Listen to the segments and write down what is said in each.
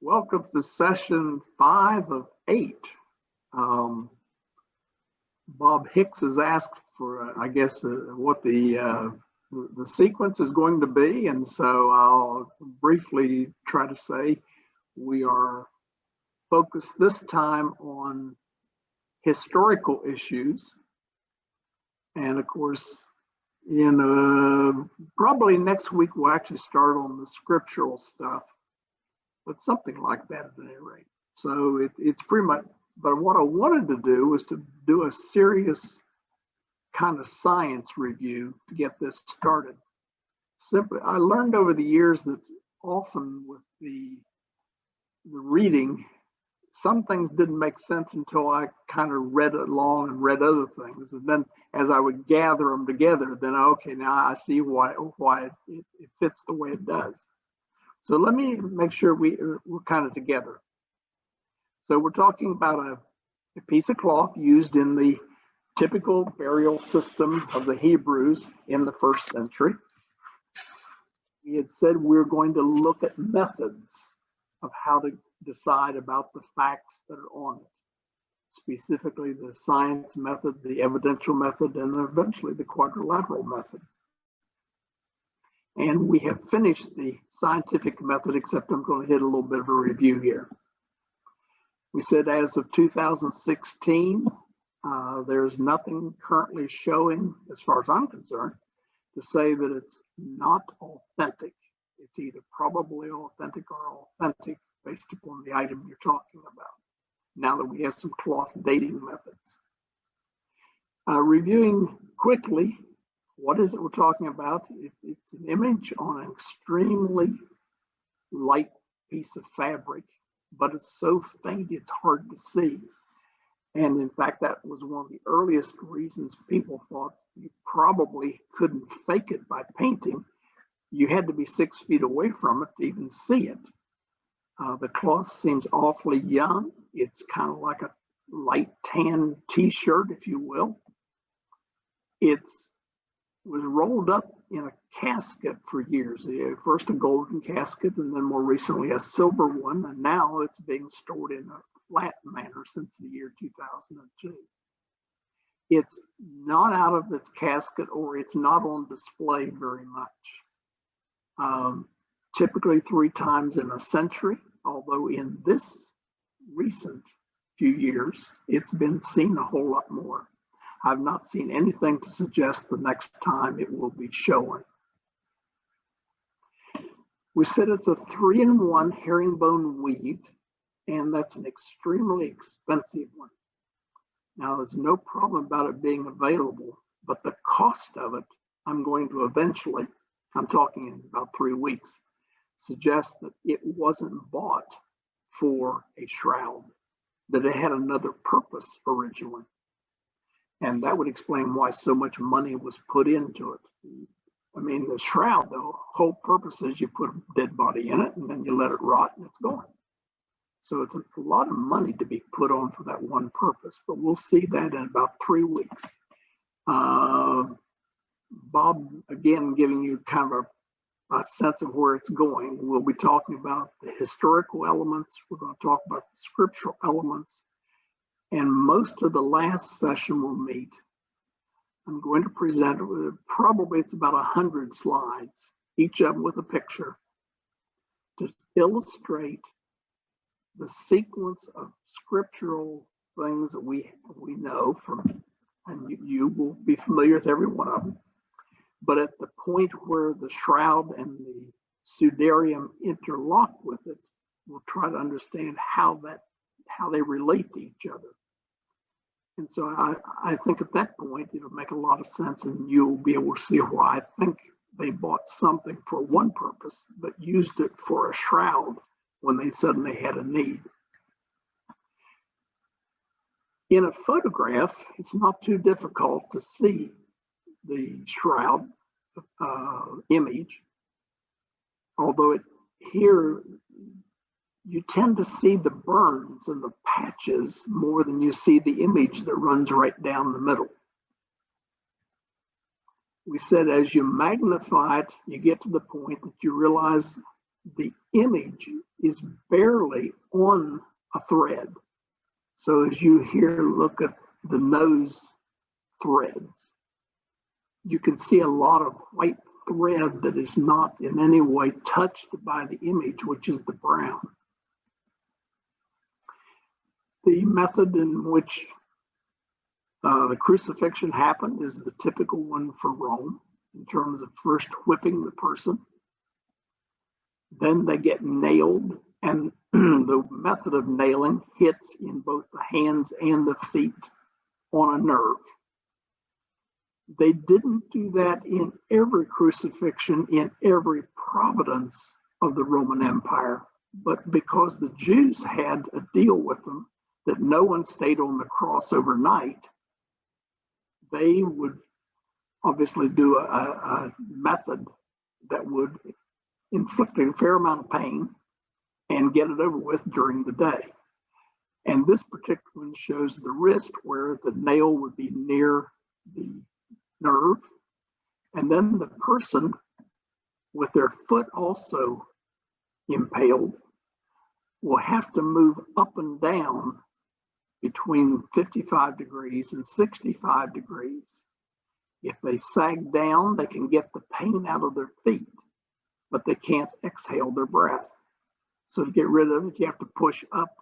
Welcome to session 5 of 8. Bob Hicks has asked for, I guess, what the sequence is going to be, and so I'll briefly try to say we are focused this time on historical issues, and of course, in probably next week we'll actually start on the scriptural stuff. But something like that at any rate. So it's pretty much, but what I wanted to do was to do a serious kind of science review to get this started. Simply, I learned over the years that often with the reading, some things didn't make sense until I kind of read along and read other things. And then as I would gather them together, then okay, now I see why it fits the way it does. So let me make sure we're kind of together. So we're talking about a piece of cloth used in the typical burial system of the Hebrews in the 1st century. We had said we're going to look at methods of how to decide about the facts that are on it, specifically the science method, the evidential method, and eventually the quadrilateral method. And we have finished the scientific method, except I'm going to hit a little bit of a review here. We said as of 2016, there's nothing currently showing, as far as I'm concerned, to say that it's not authentic. It's either probably authentic or authentic based upon the item you're talking about, now that we have some cloth dating methods. Reviewing quickly, what is it we're talking about? It's an image on an extremely light piece of fabric, but it's so faint it's hard to see. And in fact, that was one of the earliest reasons people thought you probably couldn't fake it by painting. You had to be 6 feet away from it to even see it. The cloth seems awfully young. It's kind of like a light tan t-shirt, if you will. Was rolled up in a casket for years. First a golden casket, and then more recently a silver one, and now it's being stored in a flat manner since the year 2002. It's not out of its casket, or it's not on display very much. Typically 3 times in a century, although in this recent few years, it's been seen a whole lot more. I've not seen anything to suggest the next time it will be showing. We said it's a 3-in-1 herringbone weave, and that's an extremely expensive one. Now, there's no problem about it being available, but the cost of it, I'm going to eventually, I'm talking in about 3 weeks, suggest that it wasn't bought for a shroud, that it had another purpose originally. And that would explain why so much money was put into it. I mean, the shroud, the whole purpose is you put a dead body in it and then you let it rot and it's gone. So it's a lot of money to be put on for that one purpose, but we'll see that in about 3 weeks. Bob, again, giving you kind of a sense of where it's going. We'll be talking about the historical elements. We're going to talk about the scriptural elements. And most of the last session we'll meet, I'm going to present, probably it's about 100 slides, each of them with a picture, to illustrate the sequence of scriptural things that we know from, and you will be familiar with every one of them. But at the point where the shroud and the sudarium interlock with it, we'll try to understand how they relate to each other. And so I think at that point, it'll make a lot of sense, and you'll be able to see why I think they bought something for one purpose, but used it for a shroud when they suddenly had a need. In a photograph, it's not too difficult to see the shroud image, although here you tend to see the burns and the patches more than you see the image that runs right down the middle. We said as you magnify it, you get to the point that you realize the image is barely on a thread. So as you here look at the nose threads, you can see a lot of white thread that is not in any way touched by the image, which is the brown. The method in which the crucifixion happened is the typical one for Rome, in terms of first whipping the person. Then they get nailed, and the method of nailing hits in both the hands and the feet on a nerve. They didn't do that in every crucifixion in every province of the Roman Empire, but because the Jews had a deal with them that no one stayed on the cross overnight, they would obviously do a method that would inflict a fair amount of pain and get it over with during the day. And this particular one shows the wrist where the nail would be near the nerve, and then the person with their foot also impaled will have to move up and down between 55 degrees and 65 degrees. If they sag down, they can get the pain out of their feet, but they can't exhale their breath. So to get rid of it, you have to push up.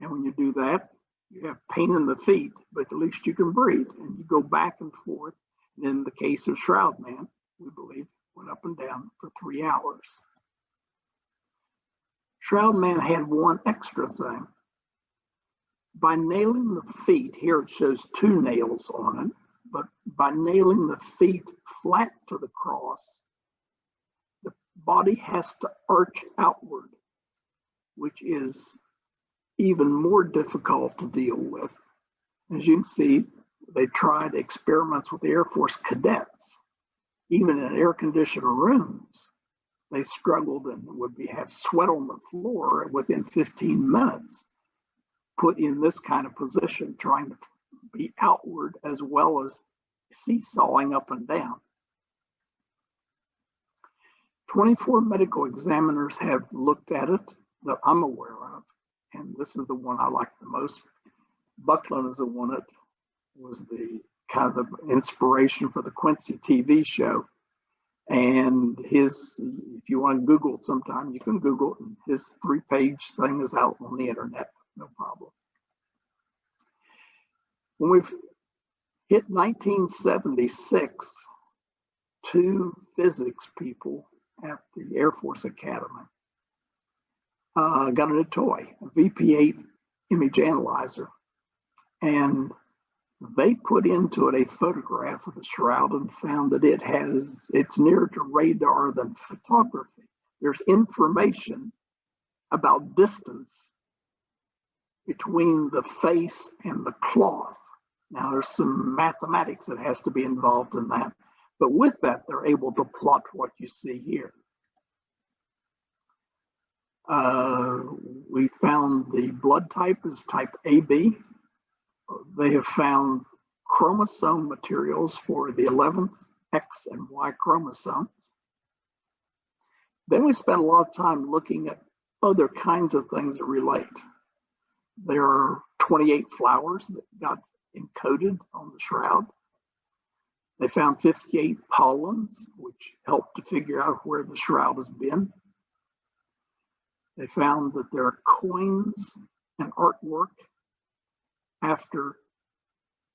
And when you do that, you have pain in the feet, but at least you can breathe. And you go back and forth. And in the case of Shroud Man, we believe, went up and down for 3 hours. Shroud Man had one extra thing. By nailing the feet, here it shows 2 nails on it, but by nailing the feet flat to the cross, the body has to arch outward, which is even more difficult to deal with. As you can see, they tried experiments with the Air Force cadets. Even in air-conditioned rooms, they struggled and would have sweat on the floor within 15 minutes, put in this kind of position, trying to be outward as well as seesawing up and down. 24 medical examiners have looked at it that I'm aware of, and this is the one I like the most. Buckland is the one that was the kind of the inspiration for the Quincy TV show. And his, if you want to Google it sometime, you can Google it. His 3-page thing is out on the internet, no problem. When we've hit 1976, 2 physics people at the Air Force Academy got a new toy, a VP8 image analyzer. And they put into it a photograph of the shroud and found that it's nearer to radar than photography. There's information about distance between the face and the cloth. Now there's some mathematics that has to be involved in that, but with that, they're able to plot what you see here. We found the blood type is type AB. They have found chromosome materials for the 11th X and Y chromosomes. Then we spent a lot of time looking at other kinds of things that relate. There are 28 flowers that got encoded on the shroud. They found 58 pollens, which helped to figure out where the shroud has been. They found that there are coins and artwork after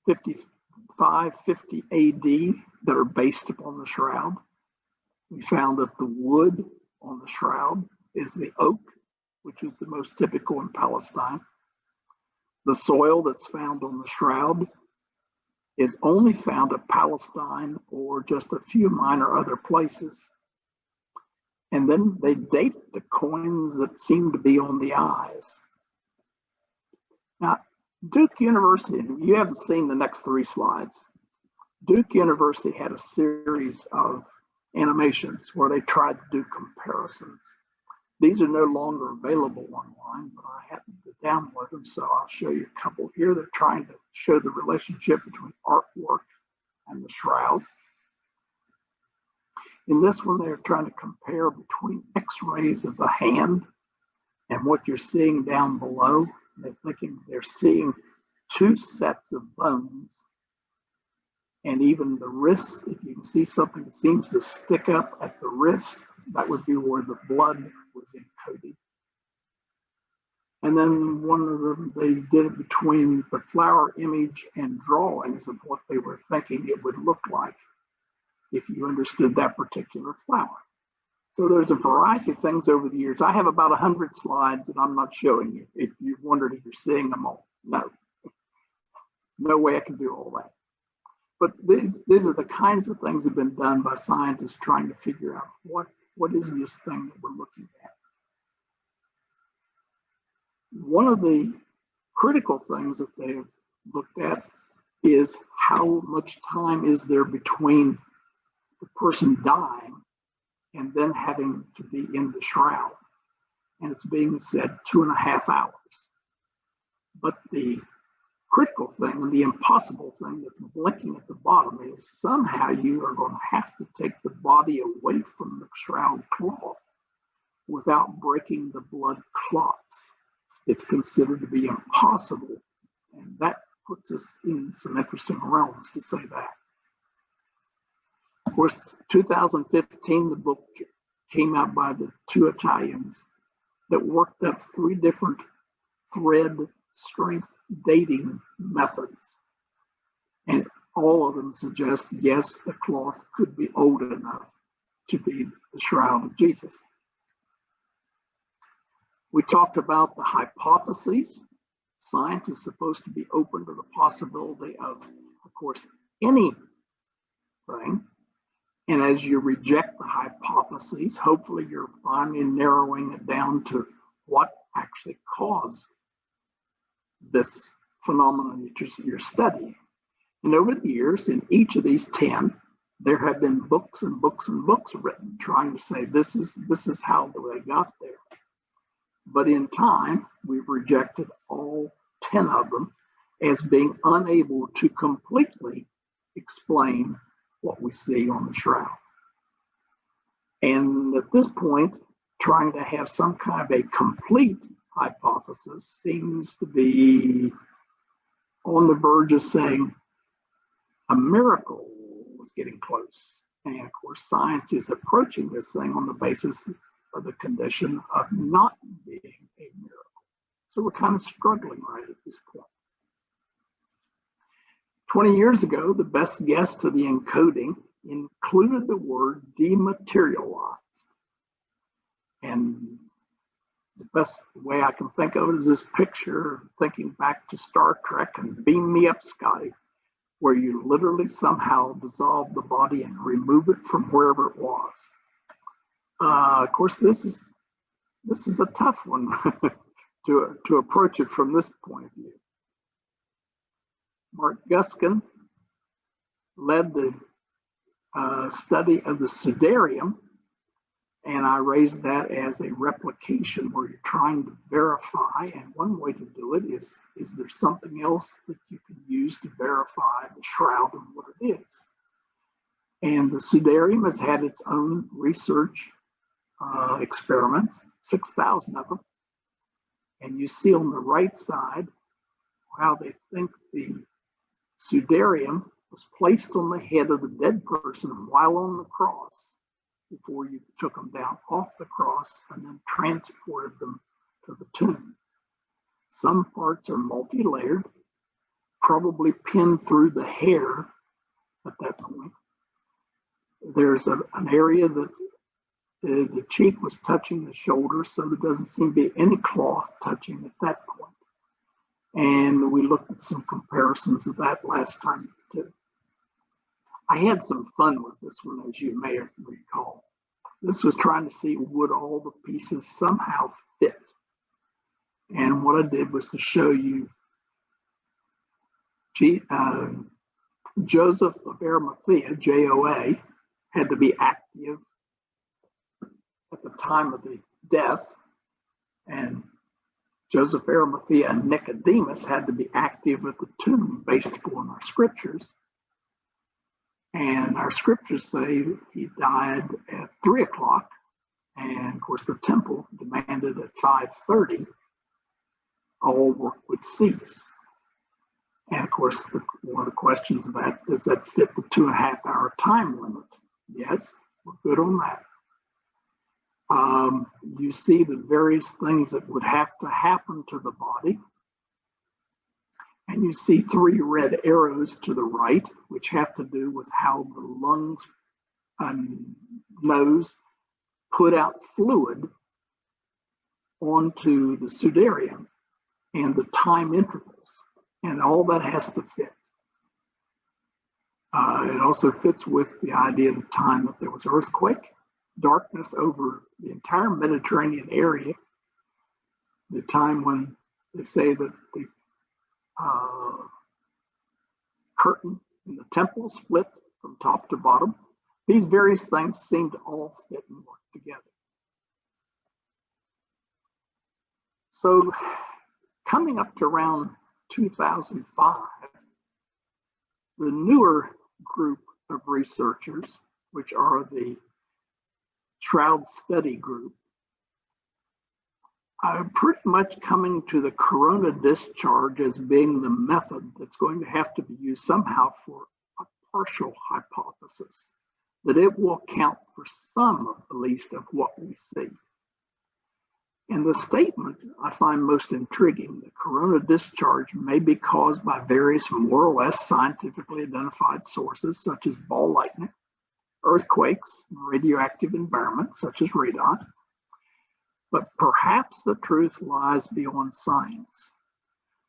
55, 50 AD that are based upon the shroud. We found that the wood on the shroud is the oak, which is the most typical in Palestine. The soil that's found on the shroud is only found at Palestine or just a few minor other places. And then they dated the coins that seem to be on the eyes. Now, Duke University, you haven't seen the next 3 slides. Duke University had a series of animations where they tried to do comparisons. These are no longer available online, but I happened to download them, so I'll show you a couple here. They're trying to show the relationship between artwork and the shroud. In this one, they're trying to compare between x-rays of the hand And what you're seeing down below, they're seeing two sets of bones. And even the wrist, if you can see something that seems to stick up at the wrist, that would be where the blood was encoded. And then one of them, they did it between the flower image and drawings of what they were thinking it would look like if you understood that particular flower. So there's a variety of things over the years. I have about 100 slides that I'm not showing you. If you wondered if you're seeing them all, no way I can do all that. But these are the kinds of things that have been done by scientists trying to figure out what is this thing that we're looking at. One of the critical things that they've looked at is how much time is there between the person dying and then having to be in the shroud. And it's being said 2.5 hours. But the critical thing and the impossible thing that's blinking at the bottom is somehow you are going to have to take the body away from the shroud cloth without breaking the blood clots. It's considered to be impossible. And that puts us in some interesting realms to say that. Of course, 2015, the book came out by the two Italians that worked up 3 different thread strength dating methods. And all of them suggest, yes, the cloth could be old enough to be the shroud of Jesus. We talked about the hypotheses. Science is supposed to be open to the possibility of course, anything. And as you reject the hypotheses, hopefully you're finally narrowing it down to what actually caused this phenomenon that you're studying. And over the years, in each of these 10, there have been books and books and books written trying to say this is how they got there. But in time, we've rejected all 10 of them as being unable to completely explain what we see on the shroud. And at this point, trying to have some kind of a complete hypothesis seems to be on the verge of saying a miracle was getting close. And of course, science is approaching this thing on the basis of the condition of not being a miracle. So we're kind of struggling right at this point. 20 years ago, the best guess to the encoding included the word dematerialized. And the best way I can think of it is this picture, thinking back to Star Trek and Beam Me Up, Scotty, where you literally somehow dissolve the body and remove it from wherever it was. Of course, this is a tough one to approach it from this point of view. Mark Guskin led the study of the Sudarium, and I raised that as a replication where you're trying to verify, and one way to do it is there something else that you can use to verify the shroud and what it is? And the Sudarium has had its own research experiments, 6,000 of them. And you see on the right side how they think the Sudarium was placed on the head of the dead person while on the cross before you took them down off the cross and then transported them to the tomb. Some parts are multi-layered, probably pinned through the hair at that point. There's an area that the cheek was touching the shoulder, so there doesn't seem to be any cloth touching at that point. And we looked at some comparisons of that last time too. I had some fun with this one, as you may recall. This was trying to see would all the pieces somehow fit. And what I did was to show you Joseph of Arimathea, JOA, had to be active at the time of the death, and Joseph Arimathea and Nicodemus had to be active at the tomb based upon our scriptures. And our scriptures say he died at 3 o'clock, And of course, the temple demanded at 5:30 all work would cease. And of course, one of the questions of that, does that fit the 2.5-hour time limit? Yes, we're good on that. You see the various things that would have to happen to the body. And you see 3 red arrows to the right, which have to do with how the lungs and nose put out fluid onto the sudarium and the time intervals. And all that has to fit. It also fits with the idea of the time that there was earthquake, darkness over the entire Mediterranean area, the time when they say that the curtain in the temple split from top to bottom. These various things seem to all fit and work together. So coming up to around 2005, the newer group of researchers, which are the Shroud Study Group, are pretty much coming to the corona discharge as being the method that's going to have to be used somehow for a partial hypothesis, that it will account for some, at least, of what we see. And the statement I find most intriguing, the corona discharge may be caused by various more or less scientifically identified sources, such as ball lightning, earthquakes, radioactive environments, such as radon. But perhaps the truth lies beyond science.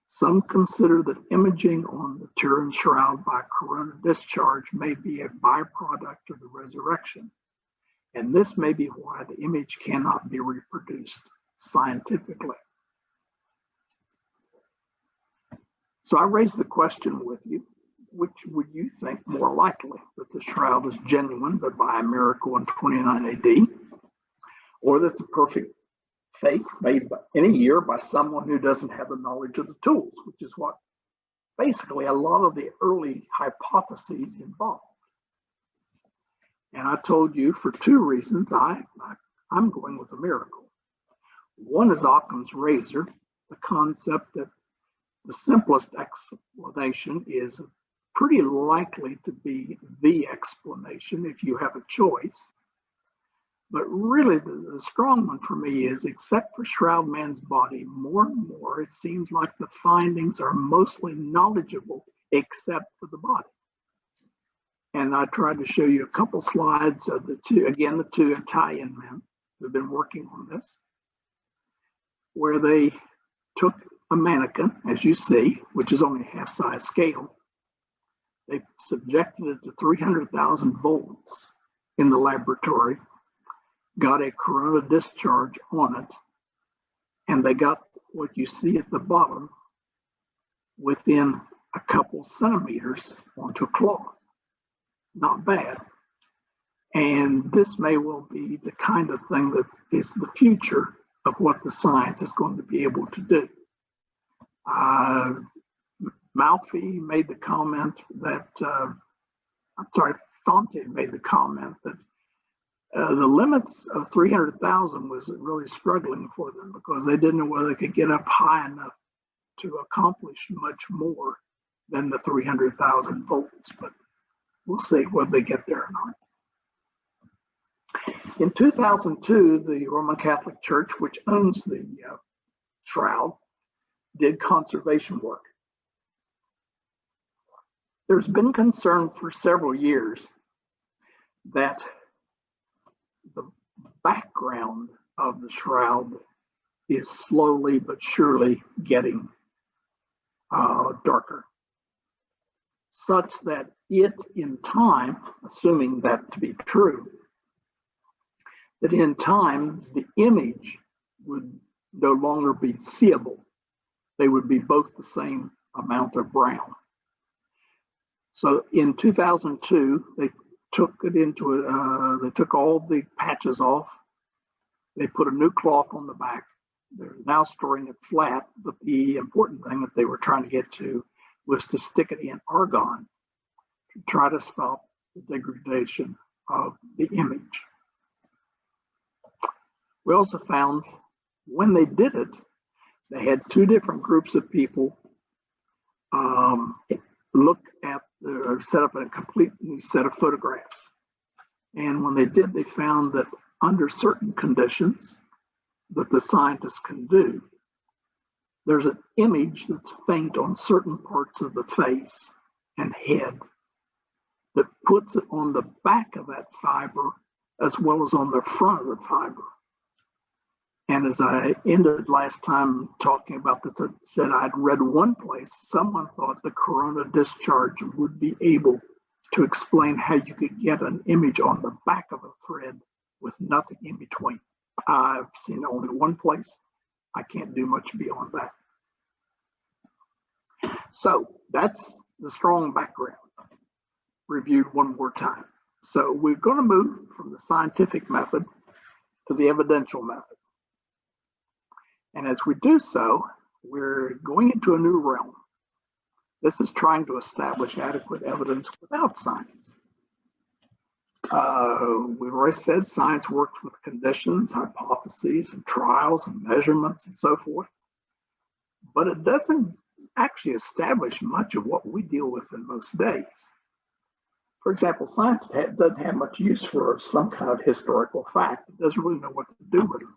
Some consider that imaging on the Turin shroud by corona discharge may be a byproduct of the resurrection. And this may be why the image cannot be reproduced scientifically. So I raise the question with you, which would you think more likely, that the shroud is genuine but by a miracle in 29 AD, or that it's a perfect fake made in a year by someone who doesn't have the knowledge of the tools, which is what basically a lot of the early hypotheses involved. And I told you for 2 reasons I'm going with a miracle. One is Occam's razor, the concept that the simplest explanation is pretty likely to be the explanation if you have a choice. But really, the strong one for me is, except for Shroud Man's body, more and more it seems like the findings are mostly knowledgeable, except for the body. And I tried to show you a couple slides of the 2 Italian men who've been working on this, where they took a mannequin, as you see, which is only half-size scale. They subjected it to 300,000 volts in the laboratory, got a corona discharge on it, and they got what you see at the bottom within a couple centimeters onto cloth. Not bad. And this may well be the kind of thing that is the future of what the science is going to be able to do. Malfi made the comment that, Fonte made the comment that the limits of 300,000 was really struggling for them because they didn't know whether they could get up high enough to accomplish much more than the 300,000 volts, but we'll see whether they get there or not. In 2002, the Roman Catholic Church, which owns the shroud, did conservation work. There's been concern for several years that the background of the shroud is slowly but surely getting darker, such that it in time, assuming that to be true, that in time the image would no longer be seeable. They would be both the same amount of brown. So in 2002, they took it into they took all the patches off. They put a new cloth on the back. They're now storing it flat, but the important thing that they were trying to get to was to stick it in argon to try to stop the degradation of the image. We also found when they did it, they had two different groups of people look at set up a complete new set of photographs. And when they did, they found that under certain conditions that the scientists can do, there's an image that's faint on certain parts of the face and head that puts it on the back of that fiber as well as on the front of the fiber. And as I ended last time talking about this, I said I'd read one place, someone thought the corona discharge would be able to explain how you could get an image on the back of a thread with nothing in between. I've seen only one place. I can't do much beyond that. So that's the strong background, reviewed one more time. So we're going to move from the scientific method to the evidential method. And as we do so, we're going into a new realm. This is trying to establish adequate evidence without science. We've already said science works with conditions, hypotheses, and trials, and measurements, and so forth. But it doesn't actually establish much of what we deal with in most days. For example, science doesn't have much use for some kind of historical fact. It doesn't really know what to do with it.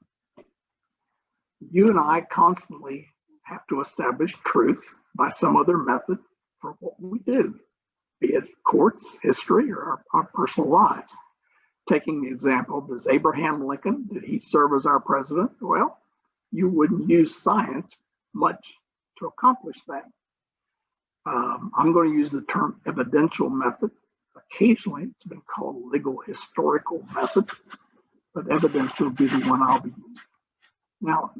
You and I constantly have to establish truth by some other method for what we do, be it courts, history, or our personal lives. Taking the example, does Abraham Lincoln, did he serve as our president? Well, you wouldn't use science much to accomplish that. I'm going to use the term evidential method. Occasionally, it's been called legal historical method, but evidential would be the one I'll be using. Now,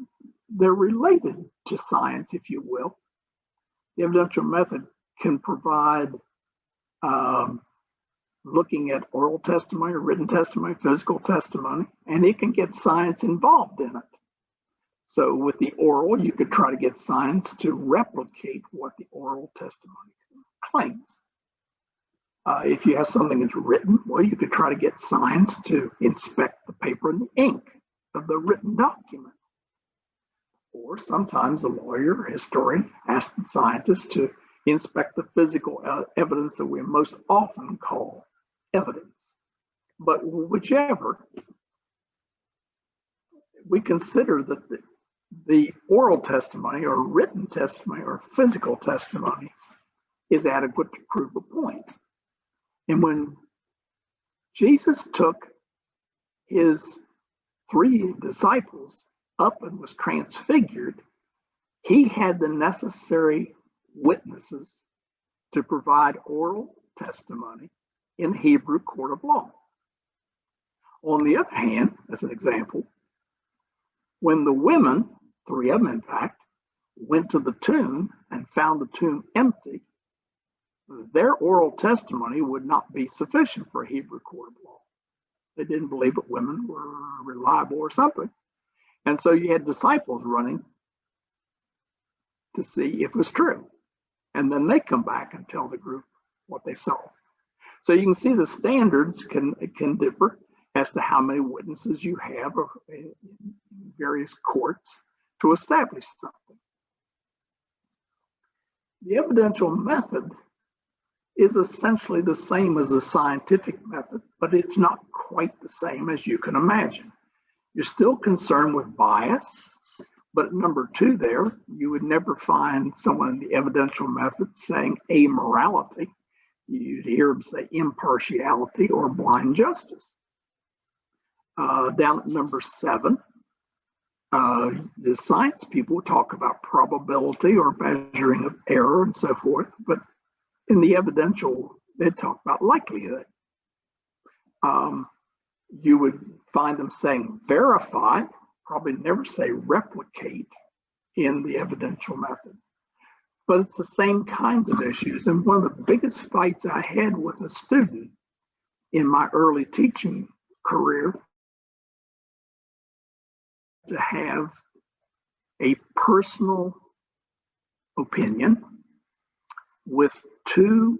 they're related to science, if you will. The evidential method can provide looking at oral testimony, written testimony, physical testimony, and it can get science involved in it. So with the oral, you could try to get science to replicate what the oral testimony claims. If you have something that's written, well, you could try to get science to inspect the paper and the ink of the written document. Or sometimes the lawyer or historian asks the scientist to inspect the physical evidence that we most often call evidence. But whichever, we consider that the oral testimony or written testimony or physical testimony is adequate to prove a point. And when Jesus took his 3 disciples up and was transfigured, he had the necessary witnesses to provide oral testimony in the Hebrew court of law. On the other hand, as an example, when the women, 3 of them in fact, went to the tomb and found the tomb empty, their oral testimony would not be sufficient for a Hebrew court of law. They didn't believe that women were reliable or something. And so you had disciples running to see if it was true. And then they come back and tell the group what they saw. So you can see the standards can differ as to how many witnesses you have in various courts to establish something. The evidential method is essentially the same as the scientific method, but it's not quite the same as you can imagine. You're still concerned with bias, but number 2 there, you would never find someone in the evidential method saying amorality. You'd hear them say impartiality or blind justice. Down at number 7, the science people talk about probability or measuring of error and so forth, but in the evidential, they talk about likelihood. You would find them saying verify, probably never say replicate in the evidential method. But it's the same kinds of issues. And one of the biggest fights I had with a student in my early teaching career to have a personal opinion with two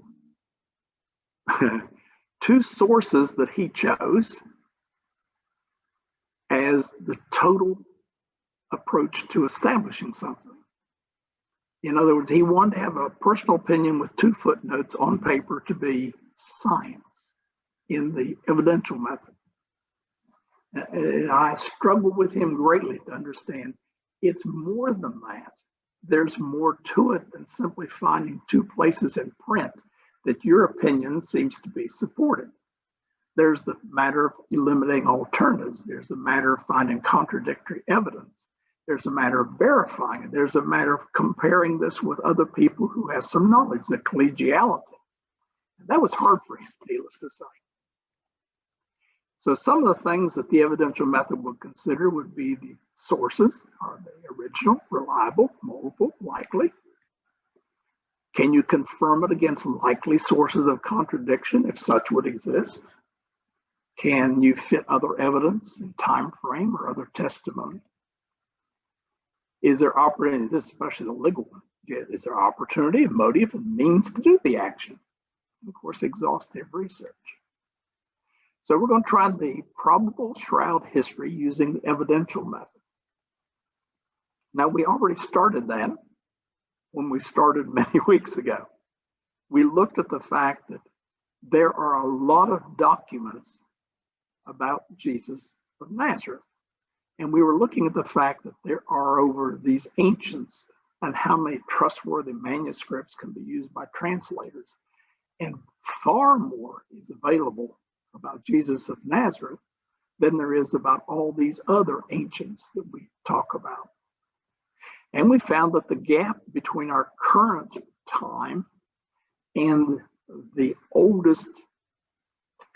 sources that he chose as the total approach to establishing something. In other words, he wanted to have a personal opinion with 2 footnotes on paper to be science in the evidential method. I struggled with him greatly to understand it's more than that. There's more to it than simply finding 2 places in print that your opinion seems to be supported. There's the matter of eliminating alternatives. There's a matter of finding contradictory evidence. There's a matter of verifying it. There's a matter of comparing this with other people who have some knowledge, the collegiality. And that was hard for him, needless to say. So some of the things that the evidential method would consider would be the sources. Are they original, reliable, multiple, likely? Can you confirm it against likely sources of contradiction, if such would exist? Can you fit other evidence in time frame or other testimony? Is there opportunity, this is especially the legal one, is there opportunity, motive, and means to do the action? And of course, exhaustive research. So we're going to try the probable shroud history using the evidential method. Now, we already started that when we started many weeks ago. We looked at the fact that there are a lot of documents about Jesus of Nazareth. And we were looking at the fact that there are over these ancients and how many trustworthy manuscripts can be used by translators. And far more is available about Jesus of Nazareth than there is about all these other ancients that we talk about. And we found that the gap between our current time and the oldest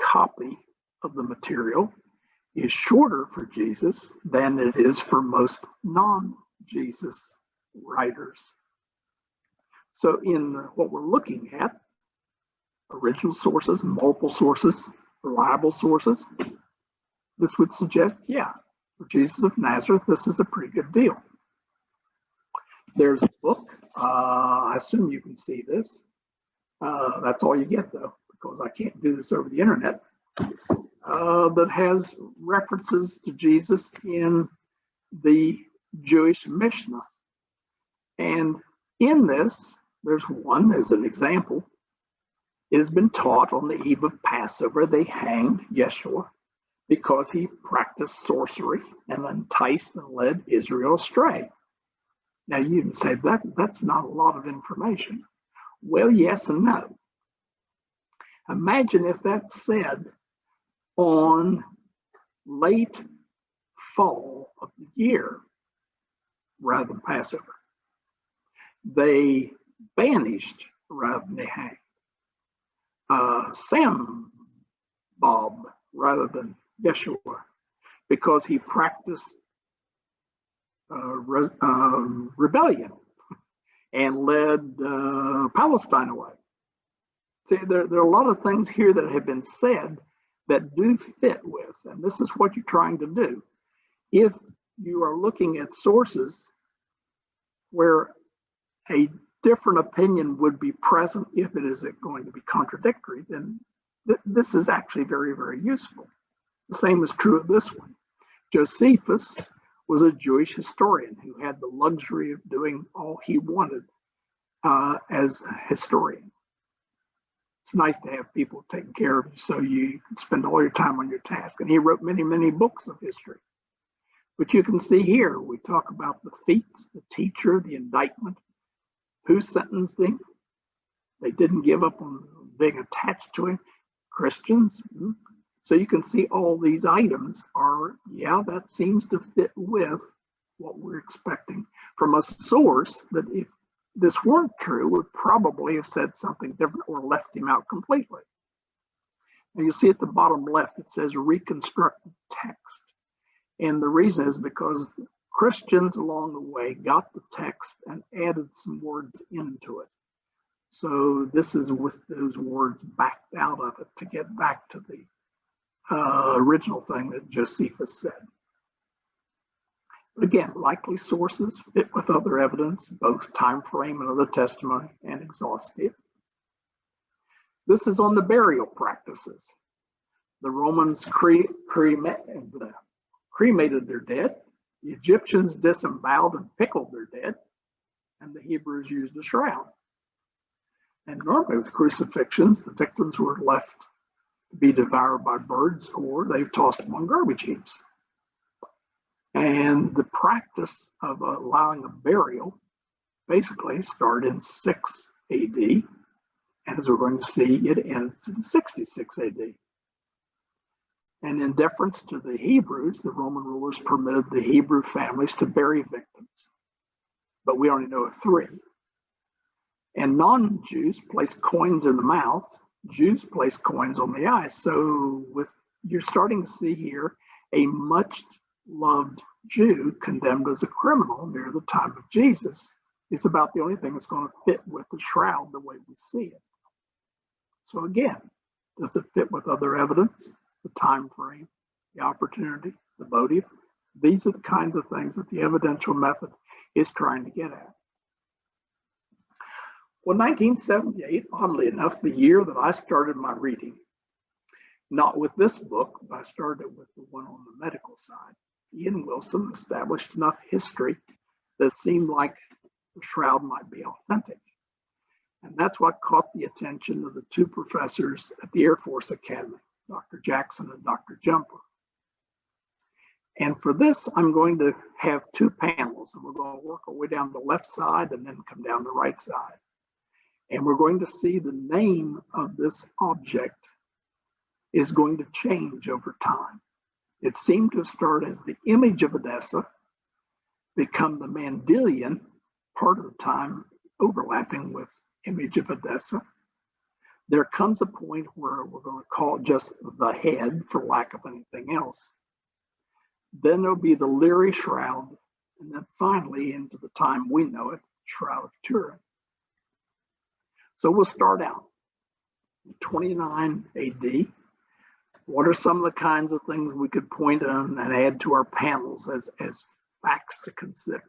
copy of the material is shorter for Jesus than it is for most non-Jesus writers. So in what we're looking at, original sources, multiple sources, reliable sources, this would suggest, yeah, for Jesus of Nazareth, this is a pretty good deal. There's a book, I assume you can see this. That's all you get though, because I can't do this over the internet. That has references to Jesus in the Jewish Mishnah. And in this, there's one as an example. It has been taught on the eve of Passover, they hanged Yeshua because he practiced sorcery and enticed and led Israel astray. Now you can say that's not a lot of information. Well, yes and no. Imagine if that's said on late fall of the year rather than Passover. They banished rather than they hanged. Sam Bob rather than Yeshua because he practiced rebellion and led Palestine away. See, there are a lot of things here that have been said that do fit with, and this is what you're trying to do. If you are looking at sources where a different opinion would be present if it is going to be contradictory, then this is actually very, very useful. The same is true of this one. Josephus was a Jewish historian who had the luxury of doing all he wanted as a historian. It's nice to have people taking care of you so you can spend all your time on your task. And he wrote many, many books of history. But you can see here, we talk about the feats, the teacher, the indictment, who sentenced him. They didn't give up on being attached to him. Christians. So you can see all these items are, yeah, that seems to fit with what we're expecting from a source that if this weren't true, would probably have said something different or left him out completely. And you see at the bottom left, it says reconstructed text. And the reason is because Christians along the way got the text and added some words into it. So this is with those words backed out of it to get back to the original thing that Josephus said. But again, likely sources fit with other evidence, both time frame and other testimony, and exhaustive. This is on the burial practices. The Romans cremated cremated their dead, the Egyptians disemboweled and pickled their dead, and the Hebrews used a shroud. And normally with crucifixions, the victims were left to be devoured by birds, or they tossed them on garbage heaps. And the practice of allowing a burial basically started in 6 AD, and as we're going to see, it ends in 66 AD. And in deference to the Hebrews, the Roman rulers permitted the Hebrew families to bury victims, but we only know of 3. And non-Jews placed coins in the mouth, Jews placed coins on the eyes. So you're starting to see here a much loved Jew condemned as a criminal near the time of Jesus. It's about the only thing that's going to fit with the shroud the way we see it. So again, does it fit with other evidence? The time frame, the opportunity, the motive? These are the kinds of things that the evidential method is trying to get at. Well, 1978, oddly enough, the year that I started my reading, not with this book, but I started with the one on the medical side, Ian Wilson established enough history that it seemed like the shroud might be authentic. And that's what caught the attention of the 2 professors at the Air Force Academy, Dr. Jackson and Dr. Jumper. And for this, I'm going to have 2 panels, and we're going to work our way down the left side and then come down the right side. And we're going to see the name of this object is going to change over time. It seemed to have started as the image of Edessa, become the Mandylion, part of the time overlapping with image of Edessa. There comes a point where we're going to call it just the head for lack of anything else. Then there'll be the Leary Shroud, and then finally into the time we know it, Shroud of Turin. So we'll start out 29 AD. What are some of the kinds of things we could point on and add to our panels as facts to consider?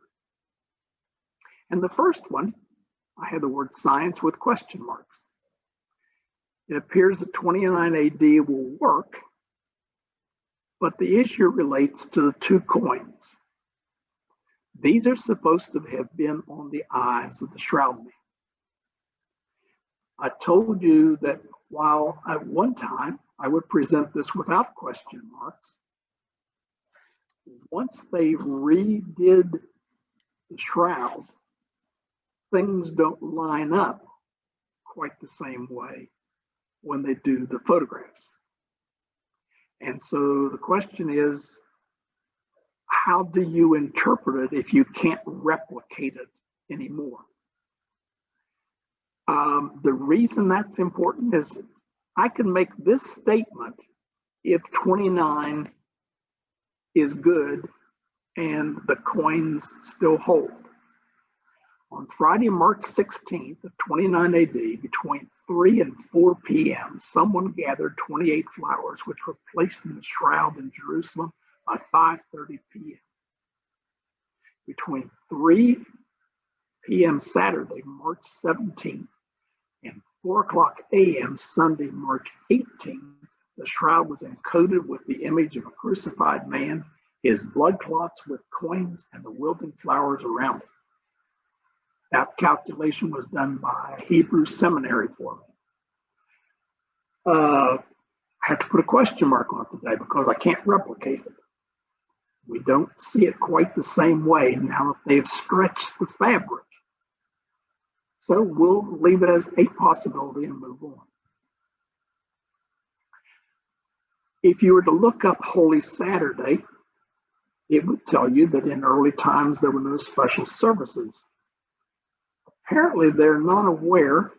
And the first one, I had the word science with question marks. It appears that 29 AD will work, but the issue relates to the 2 coins. These are supposed to have been on the eyes of the shroud man. I told you that while at one time I would present this without question marks, once they redid the shroud, things don't line up quite the same way when they do the photographs. And so the question is, how do you interpret it if you can't replicate it anymore? The reason that's important is I can make this statement if 29 is good and the coins still hold. On Friday, March 16th of 29 AD, between 3 and 4 p.m., someone gathered 28 flowers, which were placed in the shroud in Jerusalem by 5:30 p.m. Between 3 p.m. Saturday, March 17th, and 4 o'clock a.m. Sunday, March 18th, the shroud was encoded with the image of a crucified man, his blood clots with coins, and the wilting flowers around it. That calculation was done by a Hebrew seminary for me. I have to put a question mark on it today because I can't replicate it. We don't see it quite the same way now that they've stretched the fabric. So we'll leave it as a possibility and move on. If you were to look up Holy Saturday, it would tell you that in early times there were no special services. Apparently, they're not aware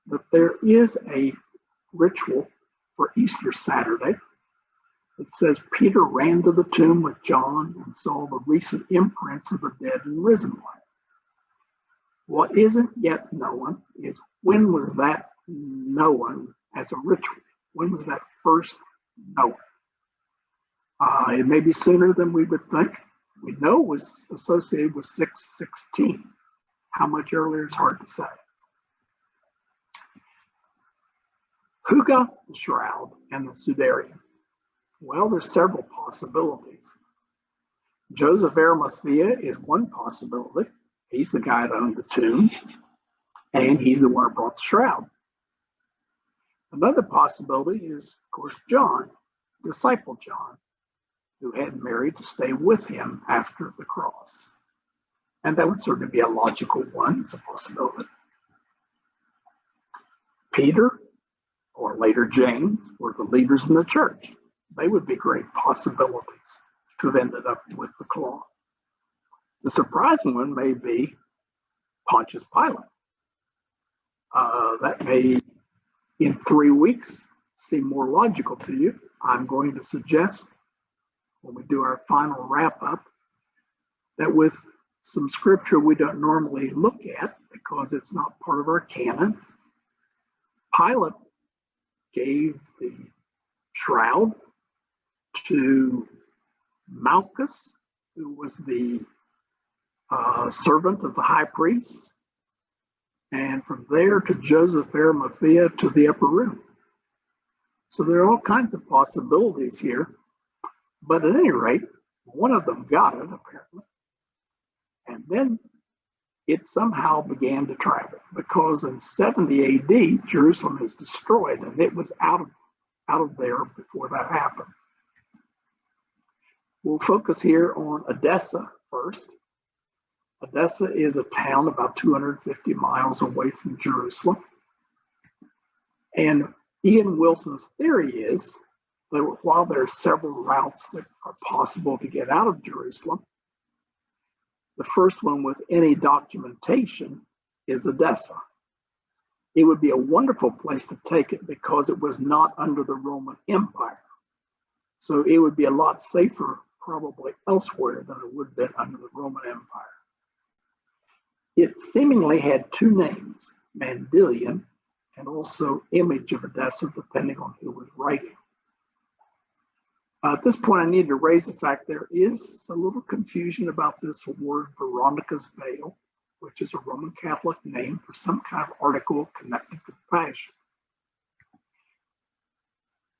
that there is a ritual for Easter Saturday. It says Peter ran to the tomb with John and saw the recent imprints of the dead and risen one. What isn't yet known is when was that known as a ritual? When was that first known? It may be sooner than we would think. We know it was associated with 616. How much earlier is hard to say. Who got the shroud and the sudarium? Well, there's several possibilities. Joseph Arimathea is one possibility. He's the guy that owned the tomb, and he's the one who brought the shroud. Another possibility is, of course, John, disciple John, who had Mary to stay with him after the cross. And that would certainly be a logical one. It's a possibility. Peter, or later James, were the leaders in the church. They would be great possibilities to have ended up with the cloth. The surprising one may be Pontius Pilate. That may, in 3 weeks, seem more logical to you. I'm going to suggest, when we do our final wrap-up, that with some scripture we don't normally look at because it's not part of our canon, Pilate gave the shroud to Malchus, who was the servant of the high priest, and from there to Joseph Arimathea to the upper room. So there are all kinds of possibilities here, but at any rate, one of them got it apparently, and then it somehow began to travel because in 70 AD, Jerusalem is destroyed, and it was out of there before that happened. We'll focus here on Edessa first. Edessa is a town about 250 miles away from Jerusalem. And Ian Wilson's theory is that while there are several routes that are possible to get out of Jerusalem, the first one with any documentation is Edessa. It would be a wonderful place to take it because it was not under the Roman Empire. So it would be a lot safer probably elsewhere than it would have been under the Roman Empire. It seemingly had two names, Mandylion and also Image of Edessa, depending on who was writing. At this point, I need to raise the fact there is a little confusion about this word Veronica's veil, which is a Roman Catholic name for some kind of article connected to the Passion.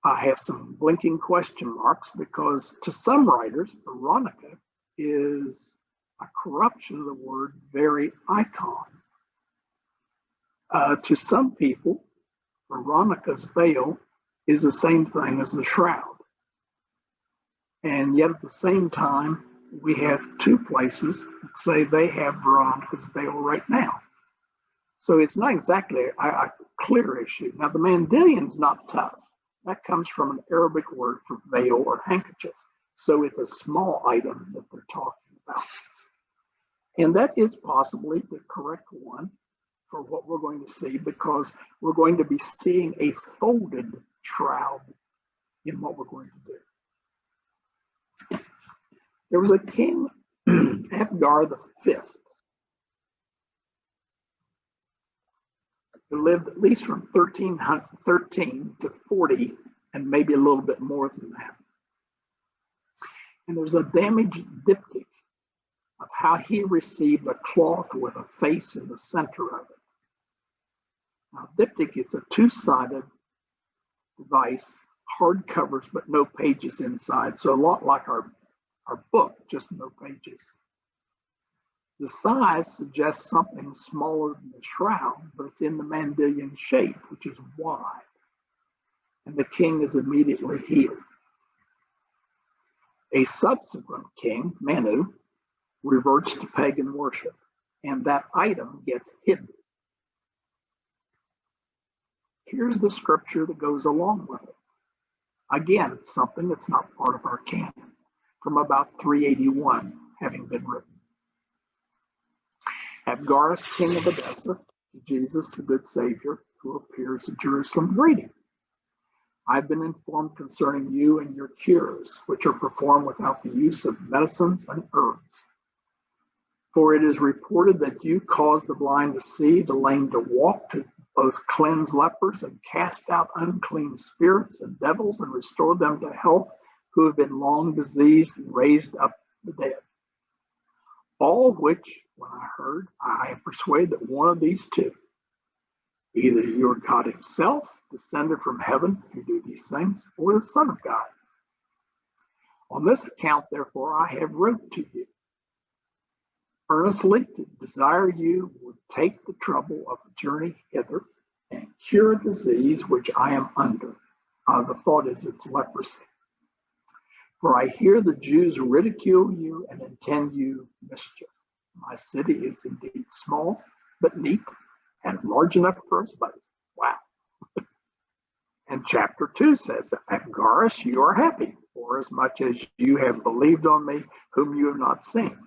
I have some blinking question marks because to some writers, Veronica is a corruption of the word very icon. To some people, Veronica's veil is the same thing as the shroud. And yet at the same time, we have two places that say they have Veronica's veil right now. So it's not exactly a clear issue. Now the Mandylion's not tough. That comes from an Arabic word for veil or handkerchief. So it's a small item that they're talking about. And that is possibly the correct one for what we're going to see because we're going to be seeing a folded shroud in what we're going to do. There was a king, Abgar V, who lived at least from 1313 to 40, and maybe a little bit more than that. And there's a damaged diptych of how he received a cloth with a face in the center of it. Now, diptych is a two-sided device, hard covers, but no pages inside. So a lot like our book, just no pages. The size suggests something smaller than the shroud, but it's in the Mandylion shape, which is wide. And the king is immediately healed. A subsequent king, Manu, reverts to pagan worship, and that item gets hidden. Here's the scripture that goes along with it. Again, it's something that's not part of our canon, from about 381 having been written. Abgarus, king of Edessa, Jesus, the good Savior, who appears in Jerusalem, greeting. I've been informed concerning you and your cures, which are performed without the use of medicines and herbs. For it is reported that you cause the blind to see, the lame to walk, to both cleanse lepers and cast out unclean spirits and devils and restore them to health who have been long diseased and raised up the dead. All of which, when I heard, I am persuaded that one of these two, either you are God himself, descended from heaven, who do these things, or the Son of God. On this account, therefore, I have wrote to you, earnestly to desire you would take the trouble of a journey hither and cure a disease which I am under. The thought is it's leprosy. For I hear the Jews ridicule you and intend you mischief. My city is indeed small, but neat, and large enough for us both. Wow. And chapter 2 says, at Garis you are happy, for as much as you have believed on me, whom you have not seen.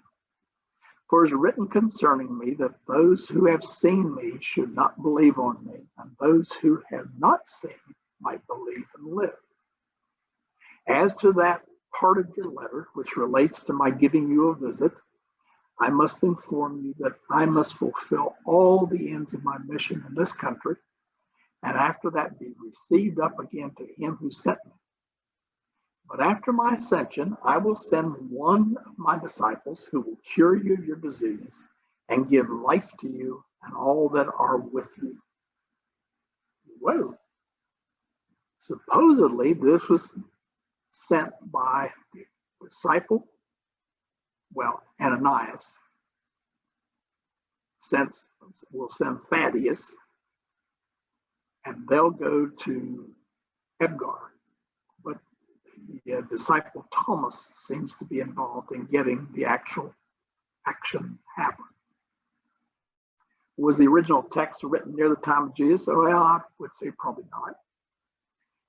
For it is written concerning me that those who have seen me should not believe on me, and those who have not seen might believe and live. As to that part of your letter which relates to my giving you a visit, I must inform you that I must fulfill all the ends of my mission in this country, and after that be received up again to him who sent me. But after my ascension, I will send one of my disciples who will cure you of your disease and give life to you and all that are with you. Whoa. Supposedly, this was sent by the disciple, Ananias, will send Thaddeus, and they'll go to Edgar. But the disciple Thomas seems to be involved in getting the actual action happen. Was the original text written near the time of Jesus? Well, I would say probably not.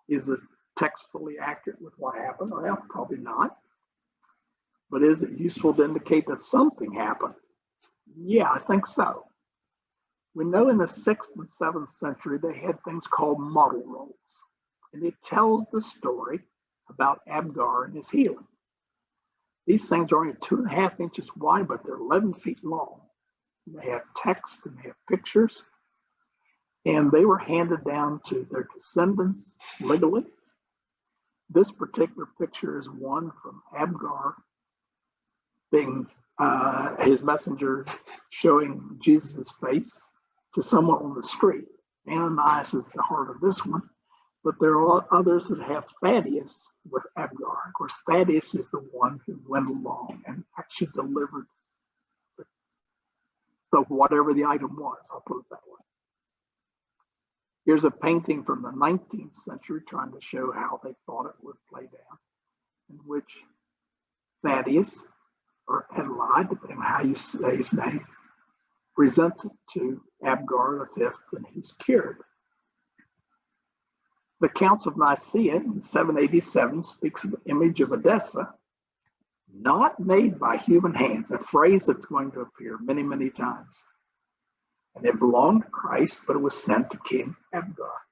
Is the text fully accurate with what happened? Well, probably not. But is it useful to indicate that something happened? Yeah, I think so. We know in the 6th and 7th century, they had things called model rolls. And it tells the story about Abgar and his healing. These things are only 2.5 inches wide, but they're 11 feet long. They have text and they have pictures. And they were handed down to their descendants legally. This particular picture is one from Abgar being his messenger showing Jesus' face to someone on the street. Ananias is the heart of this one, but there are others that have Thaddeus with Abgar. Of course, Thaddeus is the one who went along and actually delivered the whatever the item was. I'll put it that way. Here's a painting from the 19th century trying to show how they thought it would play down, in which Thaddeus, or Adelaide, depending on how you say his name, presents it to Abgar V, and he's cured. The Council of Nicaea in 787 speaks of the image of Edessa, not made by human hands, a phrase that's going to appear many, many times. And it belonged to Christ, but it was sent to King Abgar.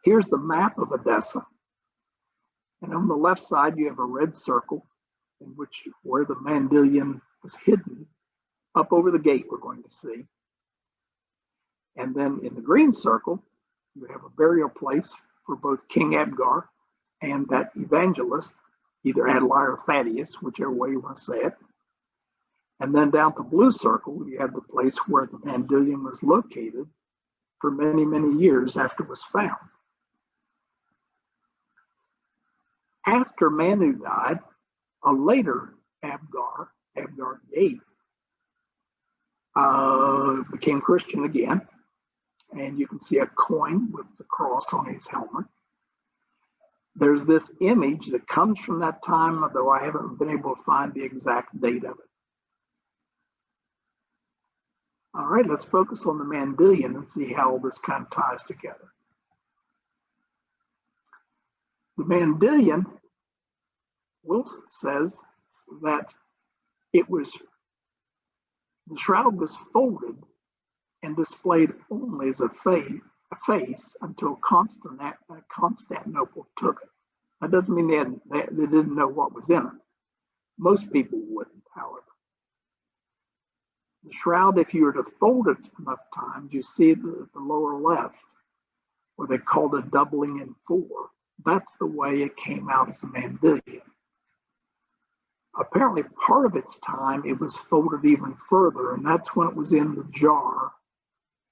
Here's the map of Edessa. And on the left side, you have a red circle in which where the Mandylion was hidden up over the gate we're going to see. And then in the green circle, you have a burial place for both King Abgar and that evangelist, either Adelaide or Thaddeus, whichever way you want to say it. And then down the blue circle, you have the place where the Mandylion was located for many, many years after it was found. After Manu died, a later Abgar VIII, became Christian again. And you can see a coin with the cross on his helmet. There's this image that comes from that time, although I haven't been able to find the exact date of it. All right, let's focus on the Mandylion and see how all this kind of ties together. The Mandylion, Wilson says that the shroud was folded and displayed only as a face until Constantinople took it. That doesn't mean they didn't know what was in it. Most people wouldn't, however. The shroud, if you were to fold it enough times, you see the lower left, where they called it doubling in 4. That's the way it came out as a Mandylion. Apparently, part of its time, it was folded even further, and that's when it was in the jar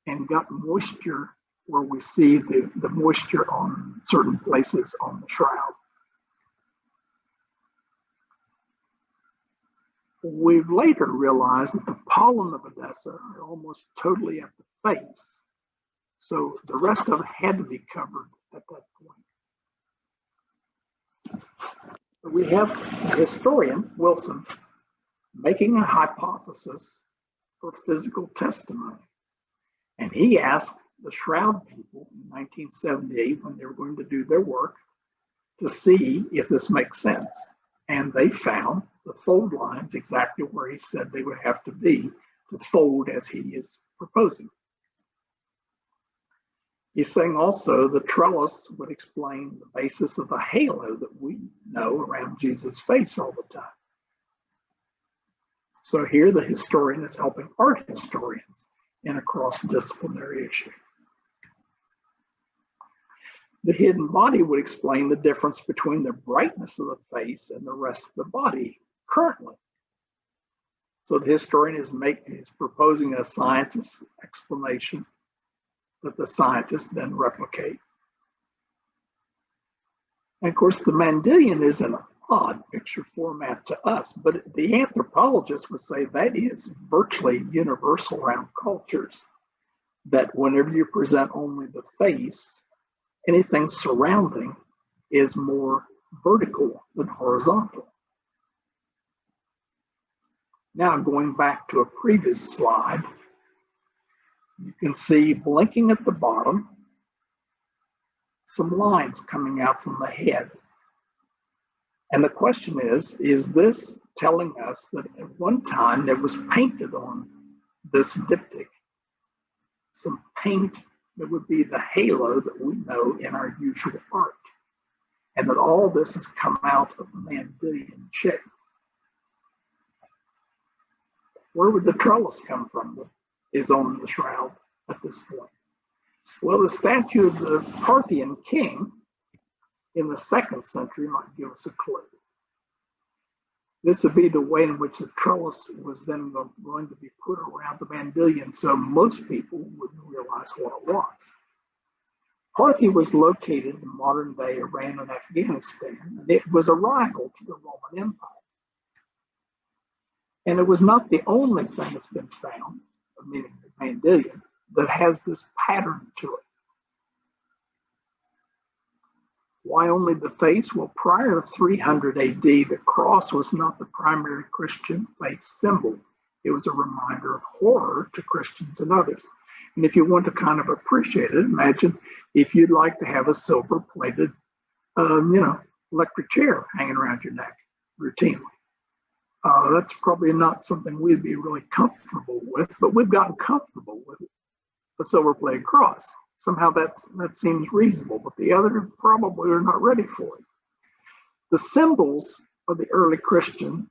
and got moisture, where we see the moisture on certain places on the shroud. We've later realized that the pollen of Edessa are almost totally at the face, so the rest of it had to be covered at that point. We have the historian, Wilson, making a hypothesis for physical testimony. And he asked the Shroud people in 1978, when they were going to do their work, to see if this makes sense. And they found the fold lines exactly where he said they would have to be to fold as he is proposing. He's saying also the trellis would explain the basis of the halo that we know around Jesus' face all the time. So here the historian is helping art historians in a cross-disciplinary issue. The hidden body would explain the difference between the brightness of the face and the rest of the body currently. So the historian is proposing a scientist's explanation that the scientists then replicate. And of course, the Mandylion is an odd picture format to us, but the anthropologists would say that is virtually universal around cultures, that whenever you present only the face, anything surrounding is more vertical than horizontal. Now, going back to a previous slide, you can see blinking at the bottom, some lines coming out from the head. And the question is this telling us that at one time there was painted on this diptych some paint that would be the halo that we know in our usual art, and that all this has come out of the Mandylion shape? Where would the trellis come from that is on the shroud at this point? Well, the statue of the Parthian king in the 2nd century might give us a clue. This would be the way in which the trellis was then going to be put around the Mandylion, so most people wouldn't realize what it was. Parthia was located in modern-day Iran and Afghanistan, and it was a rival to the Roman Empire. And it was not the only thing that's been found, meaning the Mandylion, that has this pattern to it. Why only the face? Well, prior to 300 AD, the cross was not the primary Christian faith symbol. It was a reminder of horror to Christians and others. And if you want to kind of appreciate it, imagine if you'd like to have a silver-plated, electric chair hanging around your neck routinely. That's probably not something we'd be really comfortable with, but we've gotten comfortable with a silver-plated cross. Somehow that seems reasonable, but the other probably are not ready for it. The symbols of the early Christian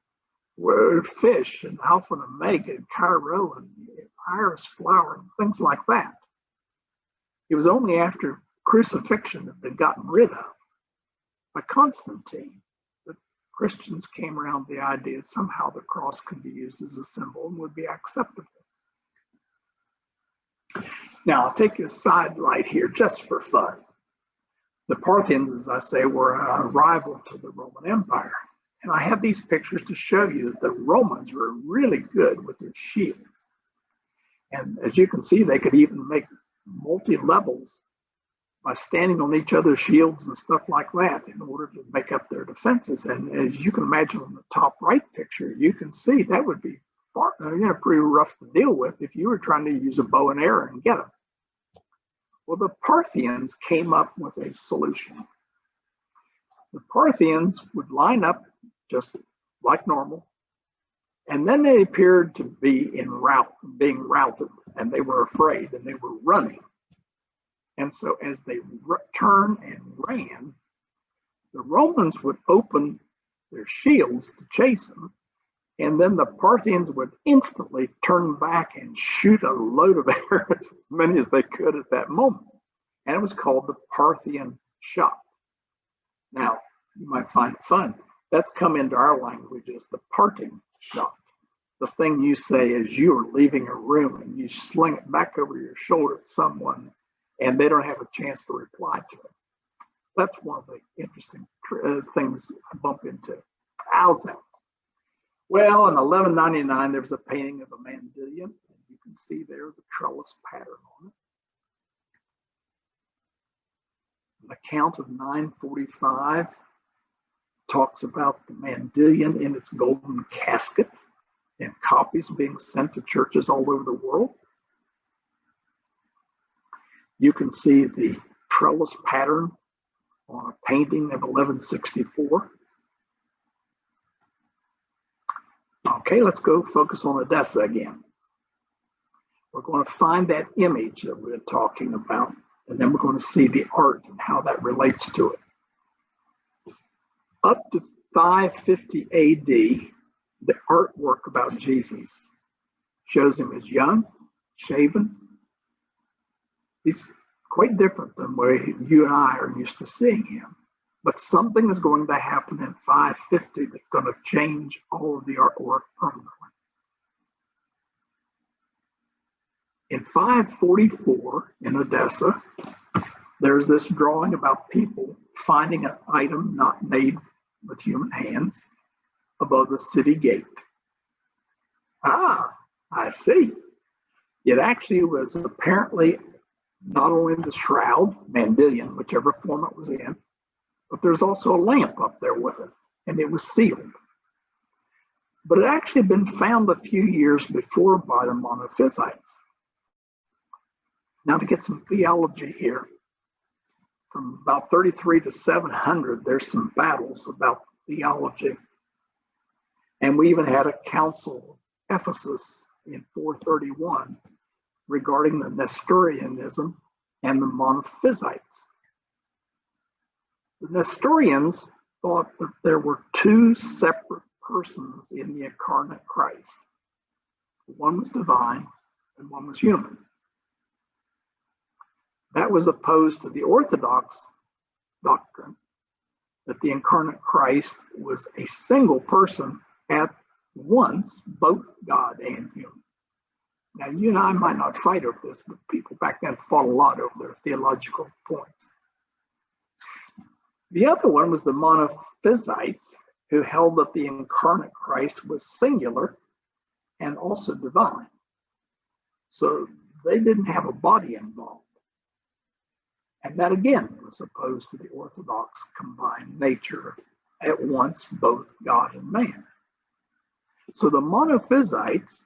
were fish and Alpha and Omega and Cairo and the iris flower and things like that. It was only after crucifixion that they'd gotten rid of by Constantine that Christians came around the idea that somehow the cross could be used as a symbol and would be acceptable. Now, I'll take a side light here just for fun. The Parthians, as I say, were a rival to the Roman Empire. And I have these pictures to show you that the Romans were really good with their shields. And as you can see, they could even make multi-levels by standing on each other's shields and stuff like that in order to make up their defenses. And as you can imagine on the top right picture, you can see that would be pretty rough to deal with if you were trying to use a bow and arrow and get them. Well, the Parthians came up with a solution. The Parthians would line up just like normal, and then they appeared to be being routed, and they were afraid, and they were running. And so as they turned and ran, the Romans would open their shields to chase them, and then the Parthians would instantly turn back and shoot a load of arrows, as many as they could at that moment. And it was called the Parthian shot. Now, you might find it fun. That's come into our language as the parting shot. The thing you say as you are leaving a room and you sling it back over your shoulder at someone and they don't have a chance to reply to it. That's one of the interesting things I bump into. How's that? Well, in 1199, there was a painting of a Mandylion. You can see there the trellis pattern on it. An account of 945 talks about the Mandylion in its golden casket and copies being sent to churches all over the world. You can see the trellis pattern on a painting of 1164. Okay, let's go focus on Edessa again. We're going to find that image that we're talking about, and then we're going to see the art and how that relates to it. Up to 550 AD, the artwork about Jesus shows him as young, shaven. He's quite different than where you and I are used to seeing him. But something is going to happen in 550 that's going to change all of the artwork permanently. In 544 in Edessa, there's this drawing about people finding an item not made with human hands above the city gate. Ah, I see. It actually was apparently not only the shroud, Mandylion, whichever form it was in, but there's also a lamp up there with it, and it was sealed. But it actually had been found a few years before by the Monophysites. Now, to get some theology here, from about 33 to 700, there's some battles about theology. And we even had a council of Ephesus in 431 regarding the Nestorianism and the Monophysites. The Nestorians thought that there were two separate persons in the incarnate Christ. One was divine and one was human. That was opposed to the Orthodox doctrine that the incarnate Christ was a single person at once, both God and human. Now, you and I might not fight over this, but people back then fought a lot over their theological points. The other one was the Monophysites, who held that the incarnate Christ was singular and also divine. So they didn't have a body involved. And that again was opposed to the Orthodox combined nature, at once both God and man. So the Monophysites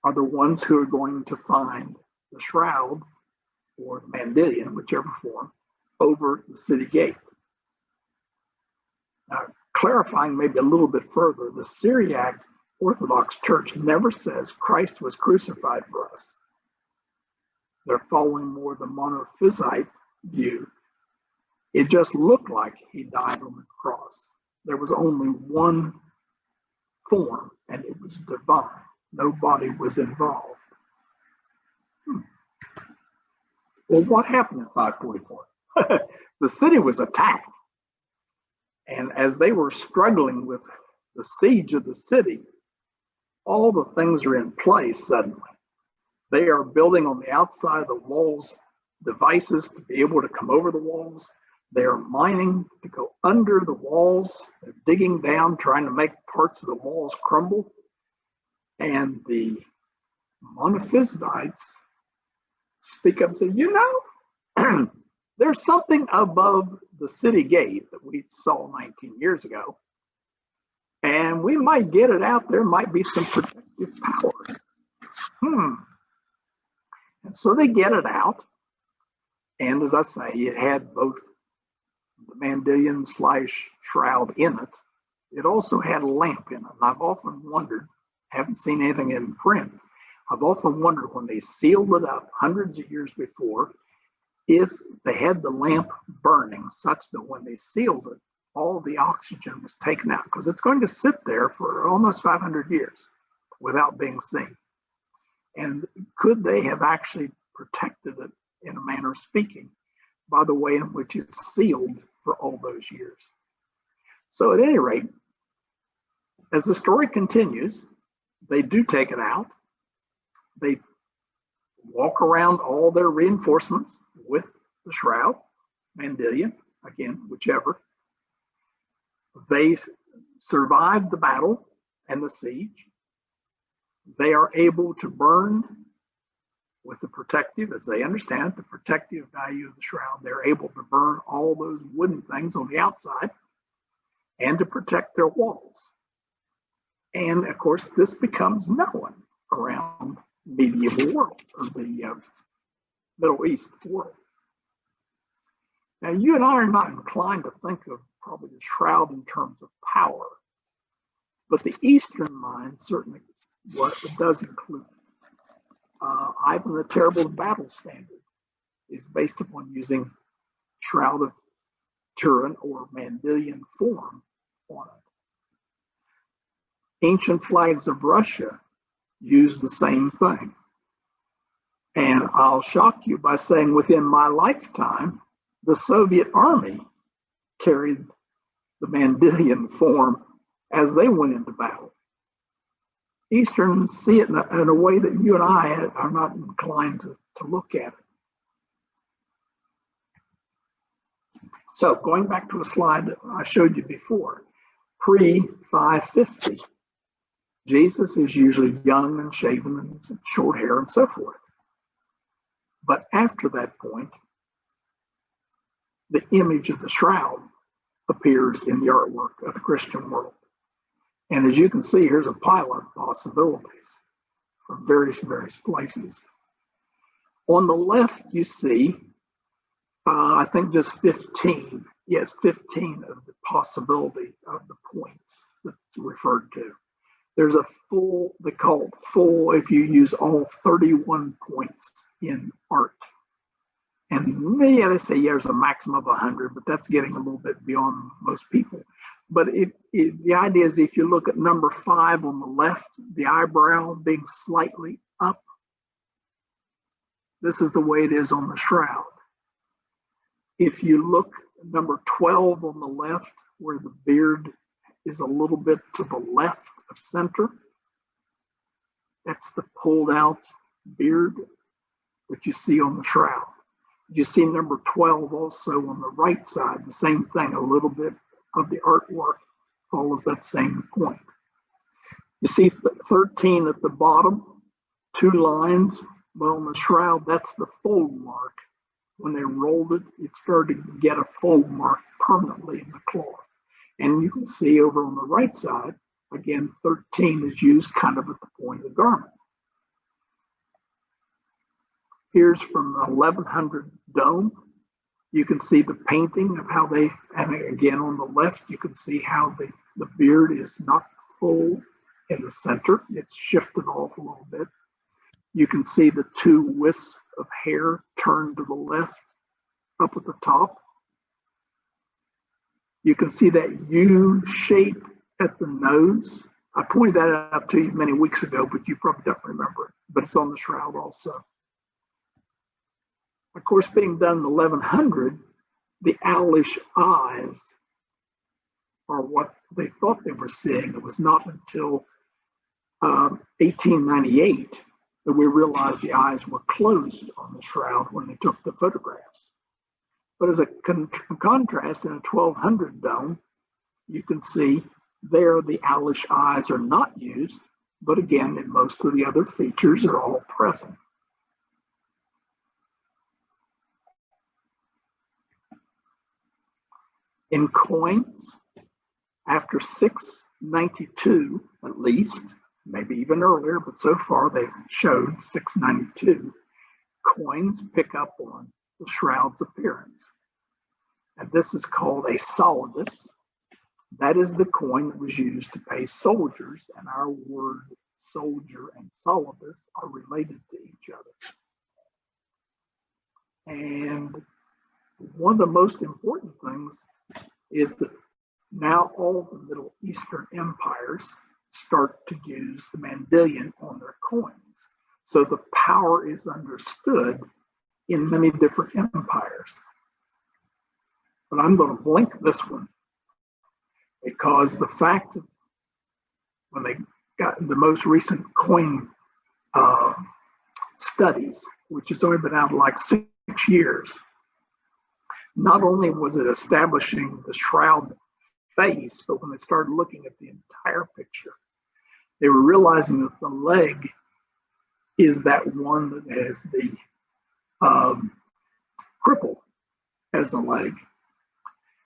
are the ones who are going to find the shroud or the Mandylion, whichever form, over the city gate. Now, clarifying maybe a little bit further, the Syriac Orthodox Church never says Christ was crucified for us. They're following more the Monophysite view. It just looked like he died on the cross. There was only one form, and it was divine. Nobody was involved. Well, what happened in 544? The city was attacked. And as they were struggling with the siege of the city, all the things are in place suddenly. They are building on the outside of the walls devices to be able to come over the walls. They are mining to go under the walls. They're digging down, trying to make parts of the walls crumble. And the Monophysites speak up and say, you know, there's something above the city gate that we saw 19 years ago. And we might get it out. There might be some protective power. And so they get it out. And as I say, it had both the Mandylion / shroud in it. It also had a lamp in it. And I've often wondered, haven't seen anything in print, I've often wondered when they sealed it up hundreds of years before, if they had the lamp burning such that when they sealed it, all the oxygen was taken out, because it's going to sit there for almost 500 years without being seen. And could they have actually protected it, in a manner of speaking, by the way in which it's sealed for all those years? So at any rate, as the story continues, they do take it out. They walk around all their reinforcements with the shroud, Mandylion, again, whichever. They survived the battle, and the siege. They are able to burn with the protective, as they understand the protective value of the shroud. They're able to burn all those wooden things on the outside and to protect their walls. And of course, this becomes known around medieval world, or the Middle East world. Now, you and I are not inclined to think of probably the shroud in terms of power, but the Eastern mind certainly does include. Ivan the Terrible's battle standard is based upon using Shroud of Turin or Mandylion form on it. Ancient flags of Russia use the same thing. And I'll shock you by saying within my lifetime, the Soviet army carried the Mandylion form as they went into battle. Easterns see it in a way that you and I are not inclined to look at it. So going back to a slide that I showed you before, pre-550, Jesus is usually young and shaven and short hair and so forth. But after that point, the image of the shroud appears in the artwork of the Christian world. And as you can see, here's a pile of possibilities from various places. On the left, you see, I think just 15. Yes, 15 of the possibility of the points that's referred to. There's a full, they call it full if you use all 31 points in art. And yeah, they say there's a maximum of 100, but that's getting a little bit beyond most people. But the idea is if you look at number 5 on the left, the eyebrow being slightly up, this is the way it is on the shroud. If you look at number 12 on the left, where the beard is a little bit to the left of center, that's the pulled out beard that you see on the shroud. You see number 12 also on the right side, the same thing, a little bit of the artwork follows that same point. You see 13 at the bottom, 2 lines, but on the shroud, that's the fold mark. When they rolled it, it started to get a fold mark permanently in the cloth. And you can see over on the right side, again, 13 is used kind of at the point of the garment. Here's from the 1100 dome. You can see the painting of how they, and again on the left, you can see how the beard is not full in the center. It's shifted off a little bit. You can see the 2 wisps of hair turned to the left up at the top. You can see that U shape at the nose. I pointed that out to you many weeks ago, but you probably don't remember it, but it's on the shroud also. Of course, being done in 1100, the owlish eyes are what they thought they were seeing. It was not until 1898 that we realized the eyes were closed on the shroud when they took the photographs. But as a contrast, in a 1200 dome, you can see there the owlish eyes are not used, but again, in most of the other features are all present. In coins, after 692 at least, maybe even earlier, but so far they've showed 692, coins pick up on the shroud's appearance. And this is called a solidus. That is the coin that was used to pay soldiers, and our word soldier and solidus are related to each other. And one of the most important things is that now all the Middle Eastern empires start to use the Mandylion on their coins. So the power is understood in many different empires. But I'm going to blink this one because the fact that when they got the most recent coin studies, which has only been out like 6 years, not only was it establishing the shroud face, but when they started looking at the entire picture, They were realizing that the leg is that one that has the cripple as a leg.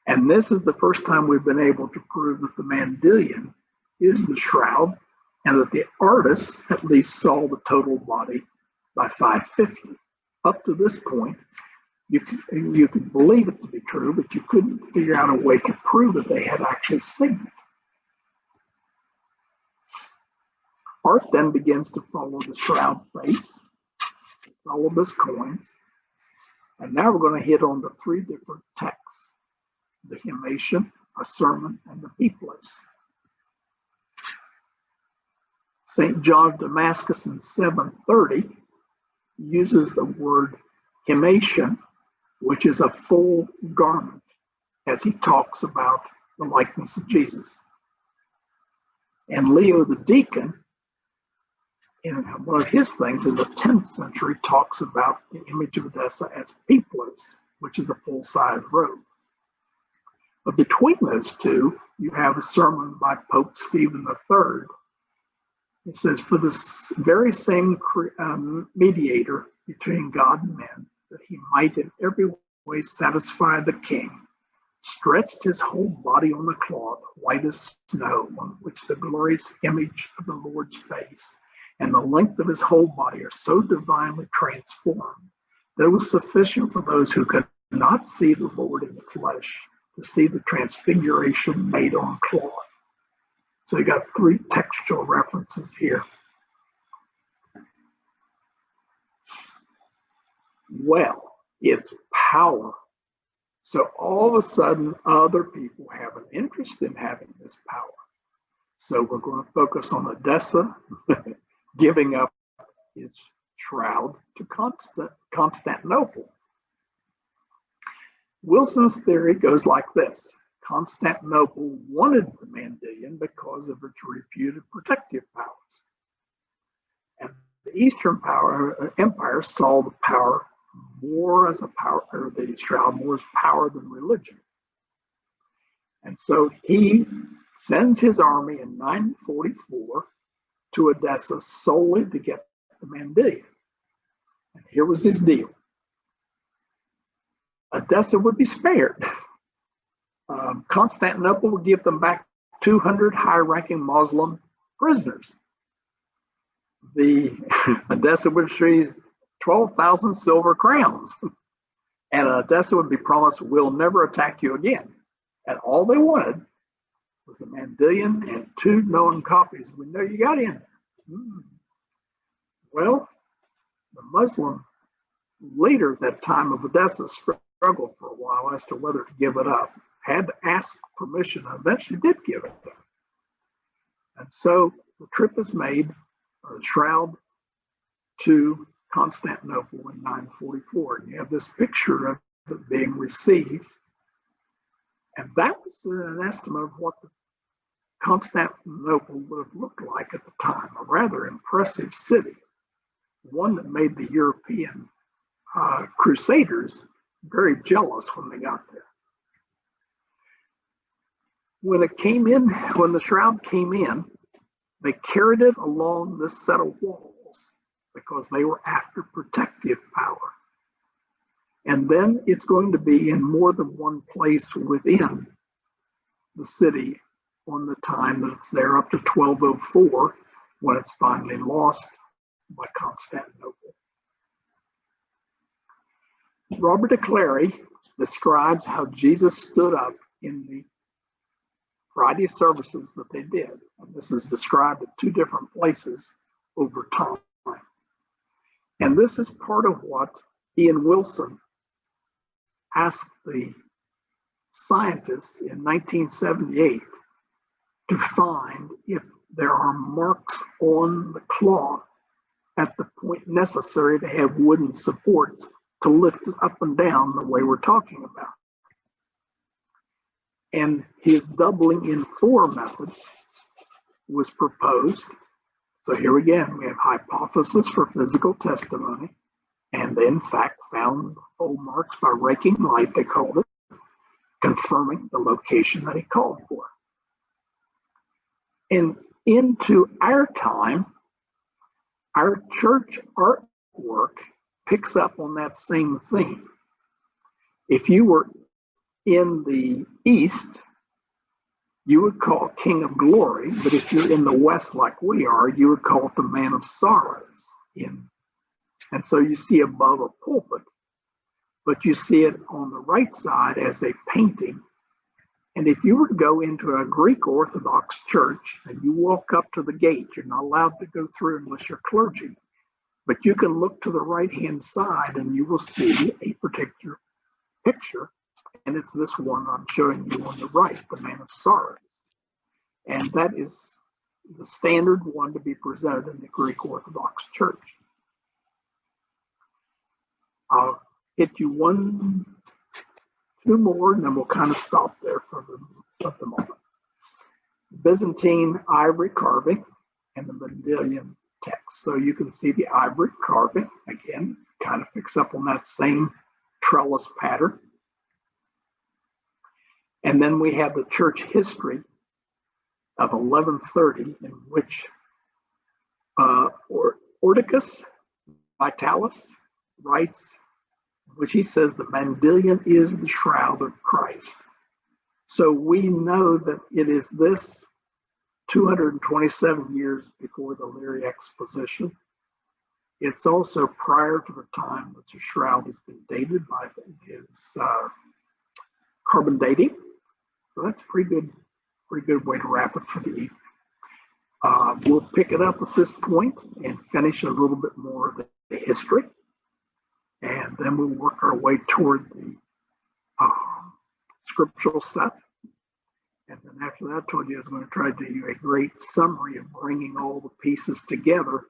And this is the first time we've been able to prove that the Mandylion is the shroud, and that the artists at least saw the total body by 550. Up to this point, you could believe it to be true, but you couldn't figure out a way to prove that they had actually seen it. Art then begins to follow the shroud face, the syllabus coins, and now we're going to hit on the three different texts: the Himation, a sermon, and the Peoples. St. John of Damascus in 730 uses the word Himation, which is a full garment, as he talks about the likeness of Jesus. And Leo the Deacon, in one of his things in the 10th century, talks about the image of Edessa as Peoples, which is a full-size robe. But between those two, you have a sermon by Pope Stephen III. It says, "For this very same mediator between God and men, that he might in every way satisfy the king, stretched his whole body on the cloth, white as snow, on which the glorious image of the Lord's face and the length of his whole body are so divinely transformed that it was sufficient for those who could not see the Lord in the flesh to see the transfiguration made on cloth." So you got three textual references here. Well, it's power. So all of a sudden, other people have an interest in having this power. So we're going to focus on Edessa giving up its shroud to Constantinople. Wilson's theory goes like this: Constantinople wanted the Mandylion because of its reputed protective powers. And the Eastern Empire saw the power more as a power, or the shroud more as power than religion. And so he sends his army in 944 to Edessa solely to get the Mandylion. And here was his deal: Edessa would be spared. Constantinople would give them back 200 high-ranking Muslim prisoners. The Edessa would receive 12,000 silver crowns, and Edessa would be promised, "We'll never attack you again." And all they wanted was the Mandylion and 2 known copies. We know you got in there. Well, the Muslim leader at that time of Edessa struggled for a while as to whether to give it up. Had to ask permission, and eventually did give it up. And so the trip is made, the shroud to Constantinople in 944. And you have this picture of it being received. And that was an estimate of what the Constantinople would have looked like at the time: a rather impressive city, one that made the European crusaders very jealous when they got there. When the shroud came in, they carried it along this set of walls because they were after protective power. And then it's going to be in more than one place within the city on the time that it's there, up to 1204, when it's finally lost by Constantinople. Robert de Clary describes how Jesus stood up in the Friday services that they did. And this is described at 2 different places over time. And this is part of what Ian Wilson asked the scientists in 1978 to find if there are marks on the cloth at the point necessary to have wooden supports to lift it up and down the way we're talking about. And his doubling in 4 method was proposed. So here again, we have hypothesis for physical testimony, and they in fact found full marks by raking light, they called it, confirming the location that he called for. And into our time, our church artwork picks up on that same theme. If you were in the East, you would call it King of Glory, but if you're in the West like we are, you would call it the Man of Sorrows. And so you see above a pulpit, but you see it on the right side as a painting. And if you were to go into a Greek Orthodox church and you walk up to the gate, you're not allowed to go through unless you're clergy, but you can look to the right-hand side and you will see a particular picture. And it's this one I'm showing you on the right, the Man of Sorrows. And that is the standard one to be presented in the Greek Orthodox Church. I'll hit you two more, and then we'll kind of stop there for the moment. Byzantine ivory carving and the Mandylion text. So you can see the ivory carving, again, kind of picks up on that same trellis pattern. And then we have the church history of 1130, in which Ordicus Vitalis writes, which he says the Mandylion is the shroud of Christ. So we know that it is this 227 years before the Leary Exposition. It's also prior to the time that the shroud has been dated by his carbon dating. So that's a pretty good way to wrap it for the evening. We'll pick it up at this point and finish a little bit more of the history. And then we'll work our way toward the scriptural stuff. And then after that, I told you I was going to try to do a great summary of bringing all the pieces together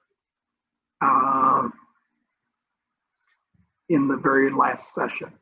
in the very last session.